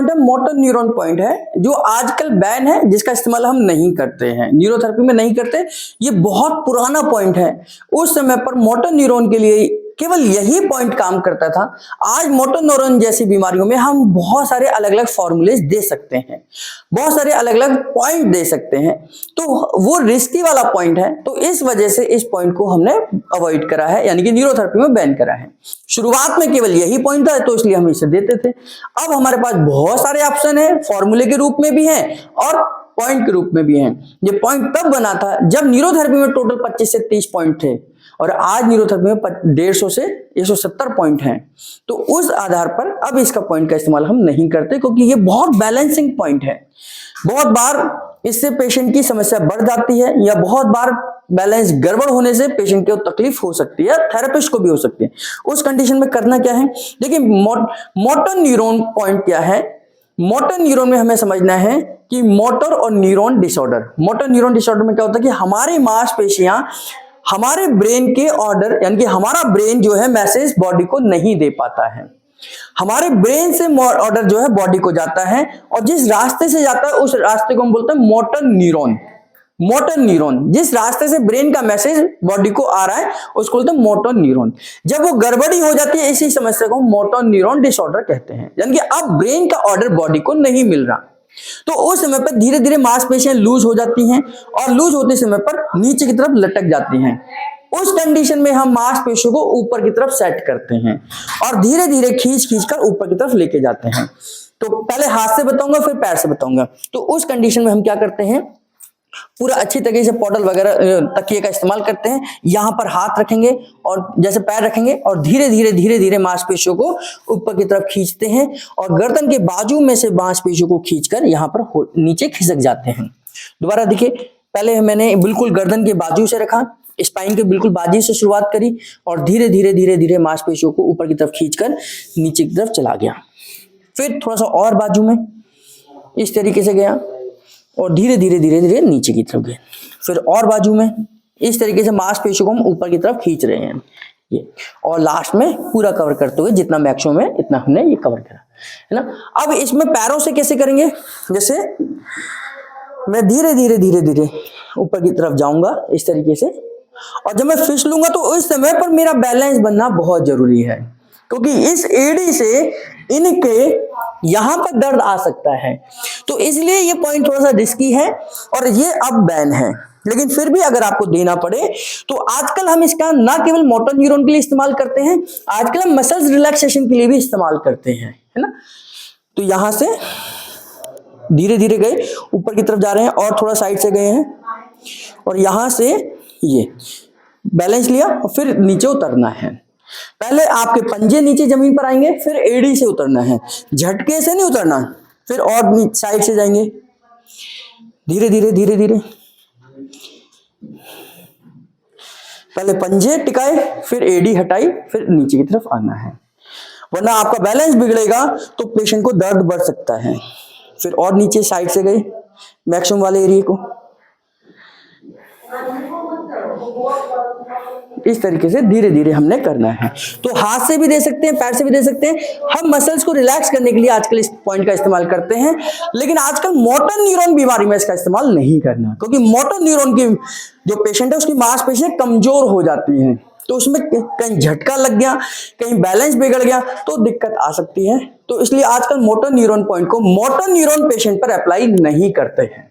Point है motor neuron point है, जो आजकल बैन है, जिसका इस्तेमाल हम नहीं करते हैं, न्यूरोथेरेपी में नहीं करते। ये बहुत पुराना पॉइंट है। उस समय पर मोटर न्यूरॉन के लिए केवल यही पॉइंट काम करता था। आज मोटर न्यूरॉन जैसी बीमारियों में हम बहुत सारे अलग अलग फॉर्मूले दे सकते हैं, बहुत सारे अलग अलग पॉइंट दे सकते हैं, तो वो रिस्की वाला पॉइंट है। तो इस वजह से इस पॉइंट को हमने अवॉइड करा है, यानी कि न्यूरोथेरेपी में बैन करा है। शुरुआत में केवल यही पॉइंट था, तो इसलिए हम इसे देते थे। अब हमारे पास बहुत सारे ऑप्शन है, फॉर्मूले के रूप में भी हैं और पॉइंट के रूप में भी हैं। ये पॉइंट तब बना था जब न्यूरोथेरेपी में टोटल 25 से 30 पॉइंट थे, और आज न्यूरोथेरेपी में 150 से 170 पॉइंट हैं। तो उस आधार पर अब इसका पॉइंट का इस्तेमाल हम नहीं करते, क्योंकि ये बहुत बैलेंसिंग पॉइंट है। बहुत बार इससे पेशेंट की समस्या बढ़ जाती है, या बहुत बार बैलेंस गड़बड़ होने से पेशेंट को तकलीफ हो सकती है, थेरेपिस्ट को भी हो सकती है। उस कंडीशन में करना क्या है, देखिए मोटर न्यूरॉन पॉइंट क्या है। मोटर न्यूरॉन में हमें समझना है कि मोटर और neuron disorder. Motor neuron disorder में क्या होता है कि हमारी मांसपेशियां हमारे ब्रेन के ऑर्डर, यानी कि हमारा ब्रेन जो है मैसेज बॉडी को नहीं दे पाता है। हमारे ब्रेन से ऑर्डर जो है बॉडी को जाता है, और जिस रास्ते से जाता है उस रास्ते को हम बोलते हैं मोटर न्यूरॉन। मोटर न्यूरॉन, जिस रास्ते से ब्रेन का मैसेज बॉडी को आ रहा है उसको बोलते हैं मोटर न्यूरॉन। जब वो गड़बड़ी हो जाती है, इसी समस्या को मोटर न्यूरॉन डिसऑर्डर कहते हैं, यानी कि अब ब्रेन का ऑर्डर बॉडी को नहीं मिल रहा। तो उस समय पर धीरे धीरे मांसपेशियां लूज हो जाती हैं, और लूज होते समय पर नीचे की तरफ लटक जाती हैं। उस कंडीशन में हम मांसपेशियों को ऊपर की तरफ सेट करते हैं, और धीरे धीरे खींच खींच कर ऊपर की तरफ लेके जाते हैं। तो पहले हाथ से बताऊंगा, फिर पैर से बताऊंगा। तो उस कंडीशन में हम क्या करते हैं, पूरा अच्छी तरीके से पॉडल वगैरह तकिए का इस्तेमाल करते हैं। यहां पर हाथ रखेंगे और जैसे पैर रखेंगे, और धीरे धीरे मांसपेशियों को ऊपर की तरफ खींचते हैं, और गर्दन के बाजू में से मांसपेशियों को खींचकर यहां पर नीचे खिसक जाते हैं। दोबारा देखिए, पहले मैंने बिल्कुल गर्दन के बाजू से रखा, स्पाइन के बिल्कुल बाजू से शुरुआत करी, और धीरे धीरे मांसपेशियों को ऊपर की तरफ खींचकर नीचे की तरफ चला गया। फिर थोड़ा सा और बाजू में इस तरीके से गया, और धीरे धीरे नीचे की तरफ गए। फिर और बाजू में इस तरीके से मांसपेशियों को हम ऊपर की तरफ खींच रहे हैं ये, और लास्ट में पूरा कवर करते हुए जितना मैक्सिमम है इतना हमने ये कवर करा, है ना। अब इसमें पैरों से कैसे करेंगे, जैसे मैं धीरे धीरे ऊपर की तरफ जाऊंगा इस तरीके से, और जब मैं फिसलूंगा तो उस समय पर मेरा बैलेंस बनना बहुत जरूरी है, क्योंकि इस एड़ी से इनके यहां पर दर्द आ सकता है। तो इसलिए ये पॉइंट थोड़ा सा रिस्की है, और ये अब बैन है। लेकिन फिर भी अगर आपको देना पड़े तो आजकल हम इसका ना केवल मोटर न्यूरॉन के लिए इस्तेमाल करते हैं, आजकल हम मसल्स रिलैक्सेशन के लिए भी इस्तेमाल करते हैं, है ना। तो यहां से धीरे धीरे गए, ऊपर की तरफ जा रहे हैं, और थोड़ा साइड से गए हैं, और यहां से ये बैलेंस लिया, और फिर नीचे उतरना है। पहले आपके पंजे नीचे जमीन पर आएंगे, फिर एड़ी से उतरना है, झटके से नहीं उतरना। फिर और साइड से जाएंगे, धीरे धीरे पहले पंजे टिकाए, फिर एड़ी हटाई, फिर नीचे की तरफ आना है, वरना आपका बैलेंस बिगड़ेगा तो पेशेंट को दर्द बढ़ सकता है। फिर और नीचे साइड से गए मैक्सिमम वाले एरिया को, इस तरीके से धीरे धीरे हमने करना है। तो हाथ से भी दे सकते हैं, पैर से भी दे सकते हैं। हम मसल्स को रिलैक्स करने के लिए आजकल इस पॉइंट का इस्तेमाल करते हैं, लेकिन आजकल मोटर न्यूरॉन बीमारी में इसका इस्तेमाल नहीं करना, क्योंकि मोटर न्यूरॉन की जो पेशेंट है उसकी मांसपेशियां कमजोर हो जाती हैं, तो उसमें कहीं झटका लग गया, कहीं बैलेंस बिगड़ गया तो दिक्कत आ सकती है। तो इसलिए आजकल मोटर न्यूरॉन पॉइंट को मोटर न्यूरॉन पेशेंट पर अप्लाई नहीं करते हैं।